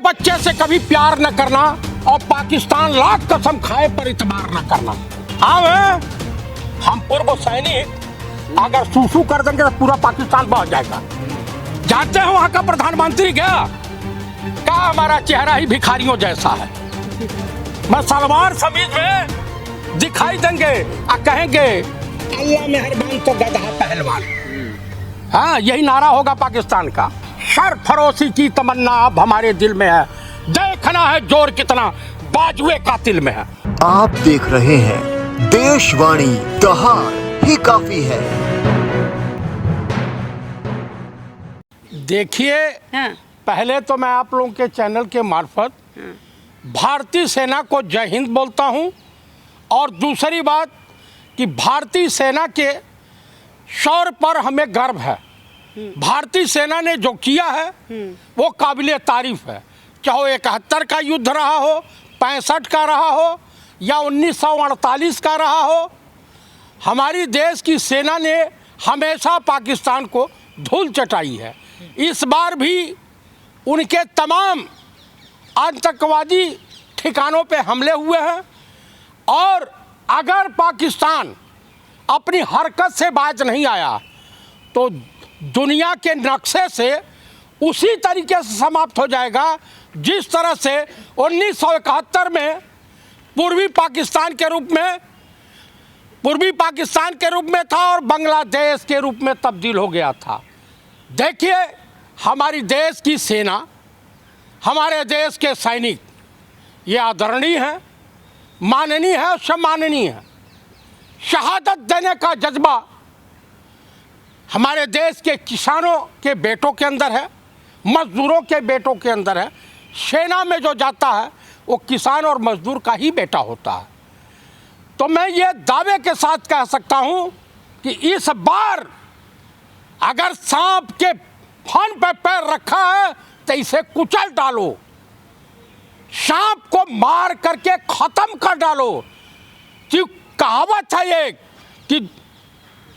बच्चे से कभी प्यार न करना और पाकिस्तान लाख कसम खाए पर इतबार न करना। हाँ हम पूर्व सैनिक अगर सूसू कर देंगे तो पूरा पाकिस्तान बह जाएगा। जानते हैं वहां का प्रधानमंत्री क्या हमारा चेहरा ही भिखारियों जैसा है। मैं सलवार समीज में दिखाई देंगे और कहेंगे अल्लाह मेहरबान तो गधा पहलवान। हाँ यही नारा होगा पाकिस्तान का। सरफरोशी की तमन्ना अब हमारे दिल में है, देखना है जोर कितना बाजुए कातिल में है। आप देख रहे हैं देशवाणी, दहाड़ ही काफी है। देखिए पहले तो मैं आप लोगों के चैनल के मार्फत भारतीय सेना को जय हिंद बोलता हूं, और दूसरी बात कि भारतीय सेना के शौर्य पर हमें गर्व है। भारतीय सेना ने जो किया है वो काबिले तारीफ है, चाहे 71 का युद्ध रहा हो, 65 का रहा हो या 1948 का रहा हो। हमारी देश की सेना ने हमेशा पाकिस्तान को धूल चटाई है। इस बार भी उनके तमाम आतंकवादी ठिकानों पे हमले हुए हैं, और अगर पाकिस्तान अपनी हरकत से बाज नहीं आया तो दुनिया के नक्शे से उसी तरीके से समाप्त हो जाएगा जिस तरह से 1971 में पूर्वी पाकिस्तान के रूप में था और बांग्लादेश के रूप में तब्दील हो गया था। देखिए हमारी देश की सेना, हमारे देश के सैनिक ये आदरणीय है, माननीय है, सम्माननीय है। शहादत देने का जज्बा हमारे देश के किसानों के बेटों के अंदर है, मजदूरों के बेटों के अंदर है। सेना में जो जाता है वो किसान और मजदूर का ही बेटा होता है। तो मैं ये दावे के साथ कह सकता हूँ कि इस बार अगर सांप के फन पे पैर रखा है तो इसे कुचल डालो, सांप को मार करके खत्म कर डालो। कि कहावत है एक कि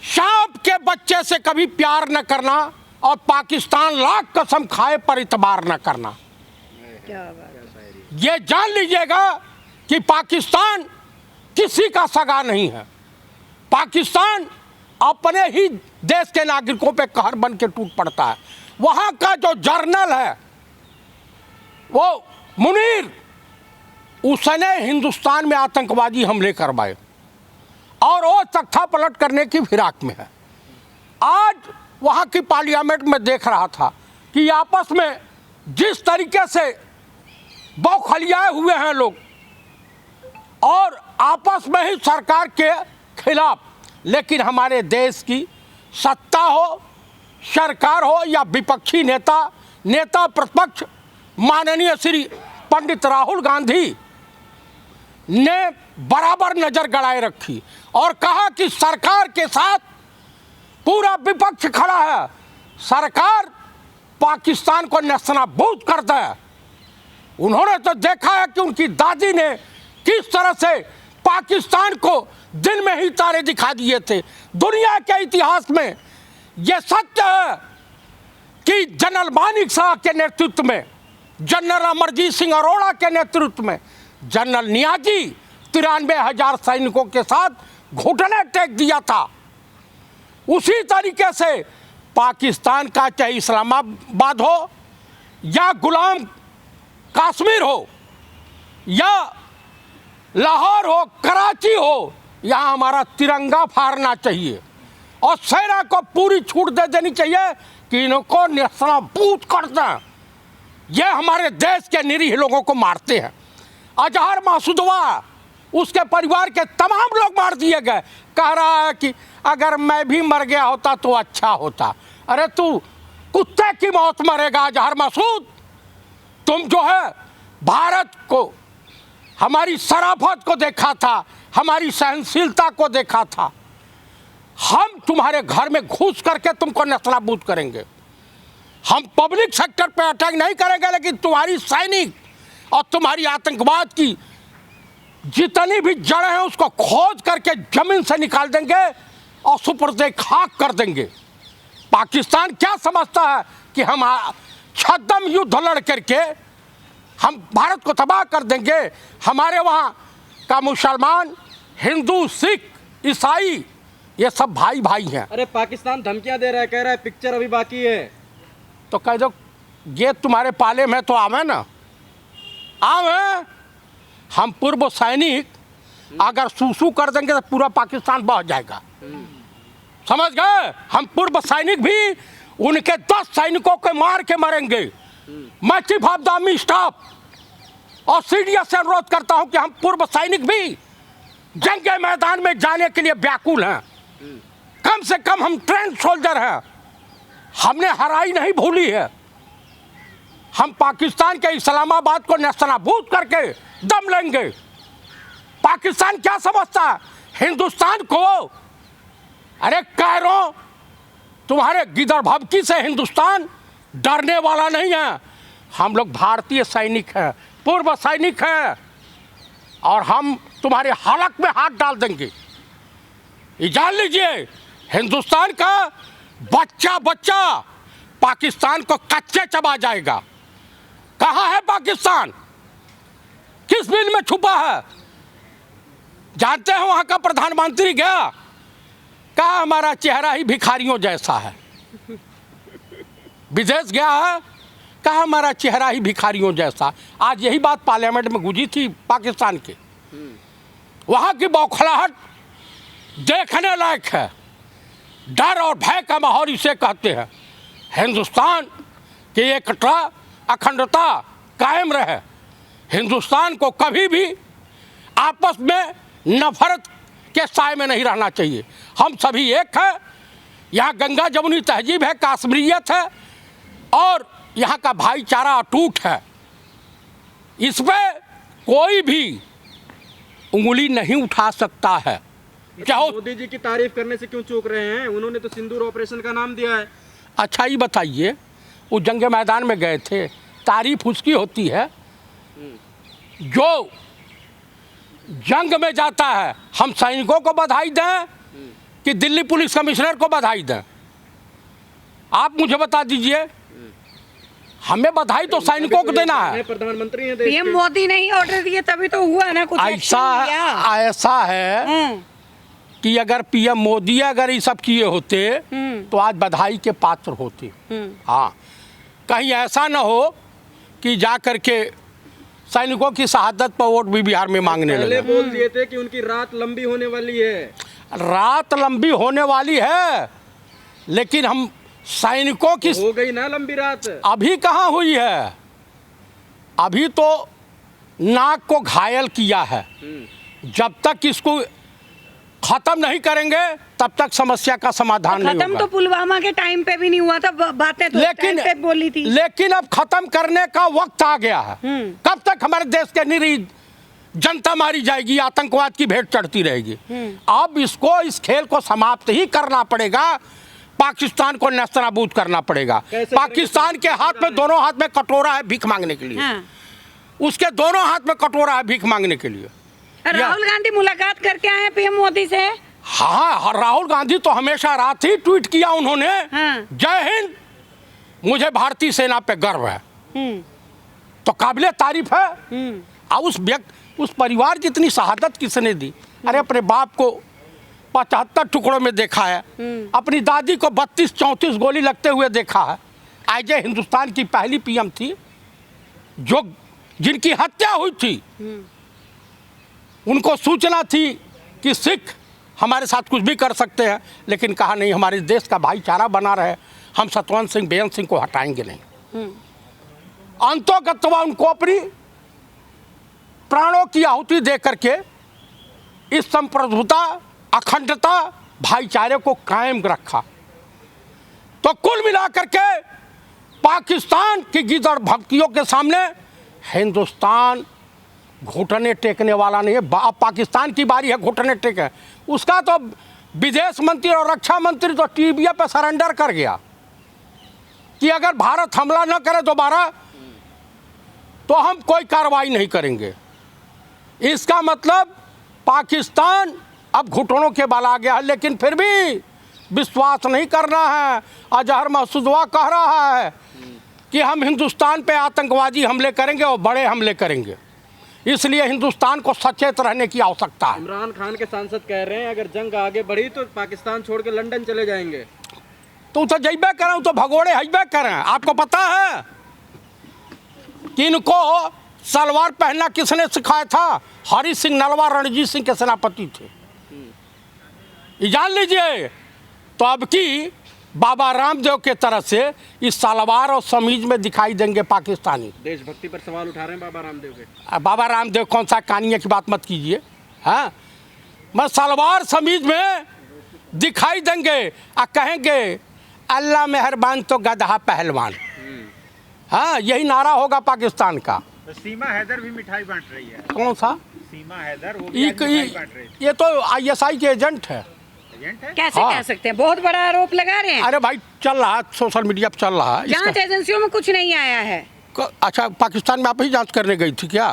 सांप के बच्चे से कभी प्यार न करना और पाकिस्तान लाख कसम खाए पर इतबार न करना। ये जान लीजिएगा कि पाकिस्तान किसी का सगा नहीं है। पाकिस्तान अपने ही देश के नागरिकों पे कहर बन के टूट पड़ता है। वहाँ का जो जर्नल है वो मुनीर, उसने हिंदुस्तान में आतंकवादी हमले करवाए और वो तख्ता पलट करने की फिराक में है। आज वहाँ की पार्लियामेंट में देख रहा था कि आपस में जिस तरीके से बौखलियाए हुए हैं लोग, और आपस में ही सरकार के खिलाफ। लेकिन हमारे देश की सत्ता हो, सरकार हो या विपक्षी नेता प्रतिपक्ष माननीय श्री पंडित राहुल गांधी ने बराबर नजर गड़ाए रखी और कहा कि सरकार के साथ पूरा विपक्ष खड़ा है, सरकार पाकिस्तान को नेस्तनाबूद करता है। उन्होंने तो देखा है कि उनकी दादी ने किस तरह से पाकिस्तान को दिन में ही तारे दिखा दिए थे। दुनिया के इतिहास में यह सत्य है कि जनरल मानिक शाह के नेतृत्व में, जनरल अमरजीत सिंह अरोड़ा के नेतृत्व में जनरल नियाजी 93,000 सैनिकों के साथ घुटने टेक दिया था। उसी तरीके से पाकिस्तान का चाहे इस्लामाबाद हो या गुलाम कश्मीर हो या लाहौर हो, कराची हो, यहाँ हमारा तिरंगा फहरना चाहिए और सेना को पूरी छूट दे देनी चाहिए कि इनको नेस्तनाबूद कर दें। ये हमारे देश के निरीह लोगों को मारते हैं। अजहर मासूदवा, उसके परिवार के तमाम लोग मार दिए गए। कह रहा है कि अगर मैं भी मर गया होता तो अच्छा होता। अरे तू कुत्ते की मौत मरेगा अजहर मासूद। तुम जो है भारत को, हमारी शराफत को देखा था, हमारी सहनशीलता को देखा था। हम तुम्हारे घर में घुस करके तुमको नेस्तनाबूद करेंगे। हम पब्लिक सेक्टर पे अटैक नहीं करेंगे, लेकिन तुम्हारी सैनिक और तुम्हारी आतंकवाद की जितनी भी जड़ें हैं उसको खोज करके जमीन से निकाल देंगे और सुपुर्दे खाक कर देंगे। पाकिस्तान क्या समझता है कि हम छद्म युद्ध लड़ करके हम भारत को तबाह कर देंगे। हमारे वहाँ का मुसलमान, हिंदू, सिख, ईसाई, ये सब भाई भाई हैं। अरे पाकिस्तान धमकियां दे रहा है, कह रहा है पिक्चर अभी बाकी है। तो कह दो ये तुम्हारे पाले में तो आवे ना, आवे। हम पूर्व सैनिक अगर सूसू कर देंगे तो पूरा पाकिस्तान बह जाएगा, समझ गए। हम पूर्व सैनिक भी उनके 10 सैनिकों को मार के मरेंगे। मैं chief of the army staff और सीडीएस से अनुरोध करता हूं कि हम पूर्व सैनिक भी जंग के मैदान में जाने के लिए व्याकुल हैं। कम से कम हम ट्रेंड सोल्जर हैं, हमने हराई नहीं भूली है। हम पाकिस्तान के इस्लामाबाद को नेस्तनाबूद करके दम लेंगे। पाकिस्तान क्या समझता है हिंदुस्तान को? अरे कायरों, तुम्हारे गिदड़ भभकी से हिंदुस्तान डरने वाला नहीं है। हम लोग भारतीय सैनिक हैं, पूर्व सैनिक हैं, और हम तुम्हारे हलक में हाथ डाल देंगे। ये जान लीजिए, हिंदुस्तान का बच्चा बच्चा पाकिस्तान को कच्चे चबा जाएगा। कहाँ है पाकिस्तान? किस बिल में छुपा है? जानते हैं वहाँ का प्रधानमंत्री गया, कहा हमारा चेहरा ही भिखारियों जैसा है। विदेश गया है, कहा हमारा चेहरा ही भिखारियों जैसा। आज यही बात पार्लियामेंट में गूंजी थी पाकिस्तान के। वहाँ की बौखलाहट देखने लायक है। डर और भय का माहौल इसे कहते हैं। हिंदुस्तान की एकता, अखंडता कायम रहे। हिंदुस्तान को कभी भी आपस में नफरत के साए में नहीं रहना चाहिए। हम सभी एक हैं। यहाँ गंगा जमुनी तहजीब है, काश्मीरियत है, और यहाँ का भाईचारा अटूट है। इस पे कोई भी उंगली नहीं उठा सकता है। चाहो मोदी जी की तारीफ करने से क्यों चूक रहे हैं? उन्होंने तो सिंदूर ऑपरेशन का नाम दिया है। अच्छा ये बताइए, वो जंग मैदान में गए थे, तारीफ उसकी होती है जो जंग में जाता है। हम सैनिकों को बधाई दें कि दिल्ली पुलिस कमिश्नर को बधाई दें? आप मुझे बता दीजिए। हमें बधाई तो सैनिकों को देना है। प्रधानमंत्री हैं देश पीएम के। मोदी ने ही ऑर्डर दिए तभी तो हुआ ना कुछ। ऐसा है कि अगर पीएम मोदी अगर ये सब किए होते तो आज बधाई के पात्र होते। हाँ, कहीं ऐसा ना हो कि जा करके सैनिकों की शहादत पर वोट भी बिहार में मांगने पहले लगे। बोल दिए थे कि उनकी रात लंबी होने वाली है। रात लंबी होने वाली है, लेकिन हम सैनिकों की हो गई ना लंबी रात। अभी कहाँ हुई है? अभी तो नाक को घायल किया है। जब तक इसको खत्म नहीं करेंगे तब तक समस्या का समाधान नहीं खत्म होगा। तो पुलवामा के टाइम पे भी नहीं हुआ था, बातें तो लेकिन टाइम पे बोली थी। लेकिन अब खत्म करने का वक्त आ गया है। कब तक हमारे देश के निरीह जनता मारी जाएगी, आतंकवाद की भेंट चढ़ती रहेगी? अब इसको, इस खेल को समाप्त ही करना पड़ेगा। पाकिस्तान को नेस्तनाबूद करना पड़ेगा। पाकिस्तान के हाथ में, दोनों हाथ में कटोरा है भीख मांगने के लिए। हाँ। उसके दोनों हाथ में कटोरा है भीख मांगने के लिए। राहुल गांधी मुलाकात करके आए पीएम मोदी से। हाँ, राहुल गांधी तो हमेशा रात ही ट्वीट किया उन्होंने, हाँ। जय हिंद, मुझे भारतीय सेना पे गर्व है। तो काबिले तारीफ है। और उस परिवार की इतनी शहादत किसने दी? अरे अपने बाप को 75 टुकड़ों में देखा है, अपनी दादी को 32-34 गोली लगते हुए देखा है। आज ये हिंदुस्तान की पहली पीएम थी जो जिनकी हत्या हुई थी। उनको सूचना थी कि सिख हमारे साथ कुछ भी कर सकते हैं, लेकिन कहा नहीं, हमारे देश का भाईचारा बना रहे, हम सतवंत सिंह, बेअंत सिंह को हटाएंगे नहीं। अंतोगत्वा उनको अपनी प्राणों की आहुति दे करके इस संप्रभुता, अखंडता, भाईचारे को कायम रखा। तो कुल मिलाकर के पाकिस्तान की गिदड़ भक्तियों के सामने हिंदुस्तान घुटने टेकने वाला नहीं है। अब पाकिस्तान की बारी है घुटने टेके। उसका तो विदेश मंत्री और रक्षा मंत्री तो टीवी पे सरेंडर कर गया कि अगर भारत हमला न करे दोबारा तो हम कोई कार्रवाई नहीं करेंगे। इसका मतलब पाकिस्तान अब घुटनों के बल आ गया है, लेकिन फिर भी विश्वास नहीं करना है। अजहर महसूदवा कह रहा है कि हम हिंदुस्तान पे आतंकवादी हमले करेंगे और बड़े हमले करेंगे, इसलिए हिंदुस्तान को सचेत रहने की आवश्यकता है। इमरान खान के सांसद कह रहे हैं अगर जंग आगे बढ़ी तो पाकिस्तान छोड़ के लंदन चले जाएंगे। तो जइबे करें तो भगोड़े हजबे करें। आपको पता है कि इनको सलवार पहनना किसने सिखाया था? हरि सिंह नलवा रणजीत सिंह के सेनापति थे, ये जान लीजिए। तो अब की बाबा रामदेव के तरफ से इस सलवार और समीज में दिखाई देंगे पाकिस्तानी। देशभक्ति पर सवाल उठा रहे हैं बाबा रामदेव के। बाबा रामदेव कौन सा कानिया की बात मत कीजिए। हाँ, मैं सलवार समीज में दिखाई देंगे और कहेंगे अल्लाह मेहरबान तो गधा पहलवान। हाँ, यही नारा होगा पाकिस्तान का। तो सीमा हैदर भी मिठाई बांट रही है। कौन सा सीमा हैदर? वो भी आज मिठाई बांट रही है। ये तो ISI के एजेंट है। एजेंट है? कैसे हाँ। कह सकते हैं? बहुत बड़ा आरोप लगा रहे हैं। अरे भाई चल रहा है, सोशल मीडिया पर चल रहा है जांच इसका। एजेंसियों में कुछ नहीं आया है। अच्छा, पाकिस्तान में आप ही जांच करने गई थी क्या?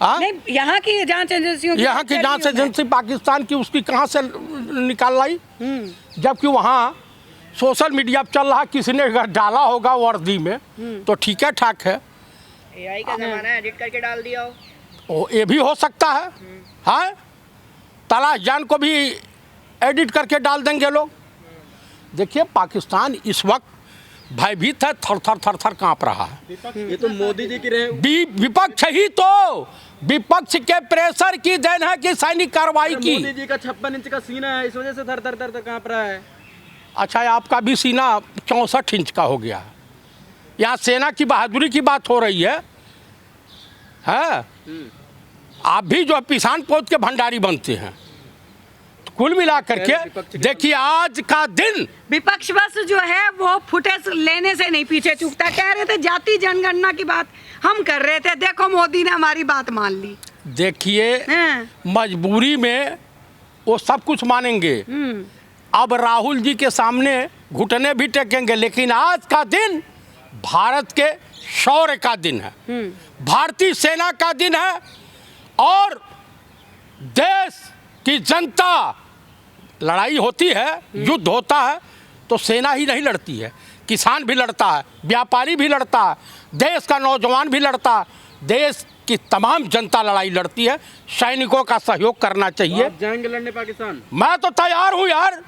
हाँ? नहीं, यहाँ की जांच एजेंसियों यहाँ की जांच एजेंसी पाकिस्तान की उसकी कहाँ से निकाल लाई? जबकि वहाँ सोशल मीडिया पर चल रहा, किसी ने अगर डाला होगा वर्दी में तो ठीक है, ठाक है। AI का जमाना है, एडिट करके डाल दिया हो। ओ, ये भी हो सकता है। हाँ, तलाश जान को भी एडिट करके डाल देंगे लोग। देखिए, पाकिस्तान इस वक्त भयभीत है, थर थर थर थर कांप रहा है। ये तो मोदी जी की रहे। विपक्ष ही तो, विपक्ष के प्रेशर की देन है कि सैनिक कार्रवाई की। मोदी जी का 56 इंच का सीना है, इस वजह से थर थर थर थर कांप रहा है। अच्छा, आपका भी सीना 64 इंच का हो गया है। यहाँ सेना की बहादुरी की बात हो रही है। आप भी जो पिसान पोत के भंडारी बनते हैं। तो कुल मिला करके देखिए, आज का दिन विपक्ष बस जो है वो फुटेज लेने से नहीं पीछे चूकता। कह रहे थे जाति जनगणना की बात हम कर रहे थे, देखो मोदी ने हमारी बात मान ली। देखिए, हाँ। मजबूरी में वो सब कुछ मानेंगे। अब राहुल जी के सामने घुटने भी टेकेंगे, लेकिन आज का दिन भारत के शौर्य का दिन है, भारतीय सेना का दिन है। और देश की जनता, लड़ाई होती है, युद्ध होता है तो सेना ही नहीं लड़ती है, किसान भी लड़ता है, व्यापारी भी लड़ता है, देश का नौजवान भी लड़ता है, देश की तमाम जनता लड़ाई लड़ती है। सैनिकों का सहयोग करना चाहिए। आप जाएंगे लड़ने पाकिस्तान? मैं तो तैयार हूँ यार।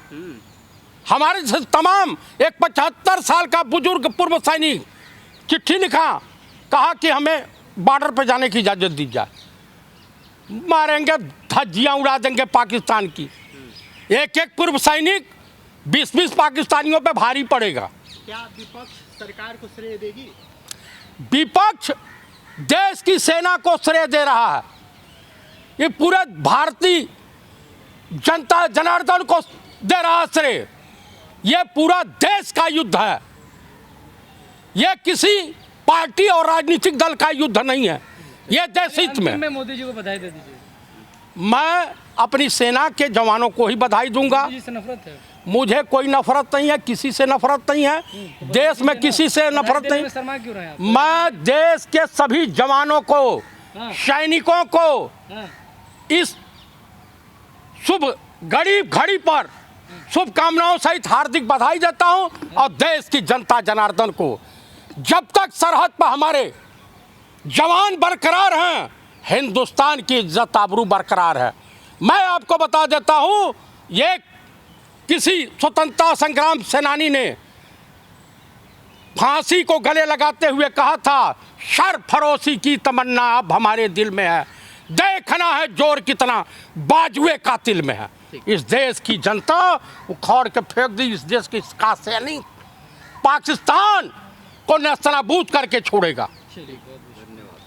हमारे तमाम एक 75 साल का बुजुर्ग पूर्व सैनिक चिट्ठी लिखा, कहा कि हमें बॉर्डर पर जाने की इजाज़त दी जाए। मारेंगे, धज्जियाँ उड़ा देंगे पाकिस्तान की। एक एक पूर्व सैनिक 20-20 पाकिस्तानियों पे भारी पड़ेगा। क्या विपक्ष सरकार को श्रेय देगी? विपक्ष देश की सेना को श्रेय दे रहा है। ये पूरे भारतीय जनता जनार्दन को दे रहा है श्रेय। ये पूरा देश का युद्ध है, ये किसी पार्टी और राजनीतिक दल का युद्ध नहीं है, ये देश हित में। मोदी जी को बधाई दे दीजिए। मैं अपनी सेना के जवानों को ही बधाई दूंगा। मोदी जी से नफरत है? मुझे कोई नफरत नहीं है, किसी से नफरत नहीं है, देश में किसी से नफरत नहीं। शर्मा क्यों रहे आप? मैं देश के सभी जवानों को, सैनिकों को इस शुभ घड़ी पर शुभकामनाओं सहित हार्दिक बधाई देता हूं। और देश की जनता जनार्दन को, जब तक सरहद पर हमारे जवान बरकरार हैं, हिंदुस्तान की इज्जत आबरू बरकरार है। मैं आपको बता देता हूं, ये किसी स्वतंत्रता संग्राम सेनानी ने फांसी को गले लगाते हुए कहा था, सरफरोशी की तमन्ना अब हमारे दिल में है, देखना है जोर कितना बाजुए कातिल में है। इस देश की जनता उखाड़ के फेंक दी, इस देश की का सैनिक पाकिस्तान को नेस्तनाबूद करके छोड़ेगा।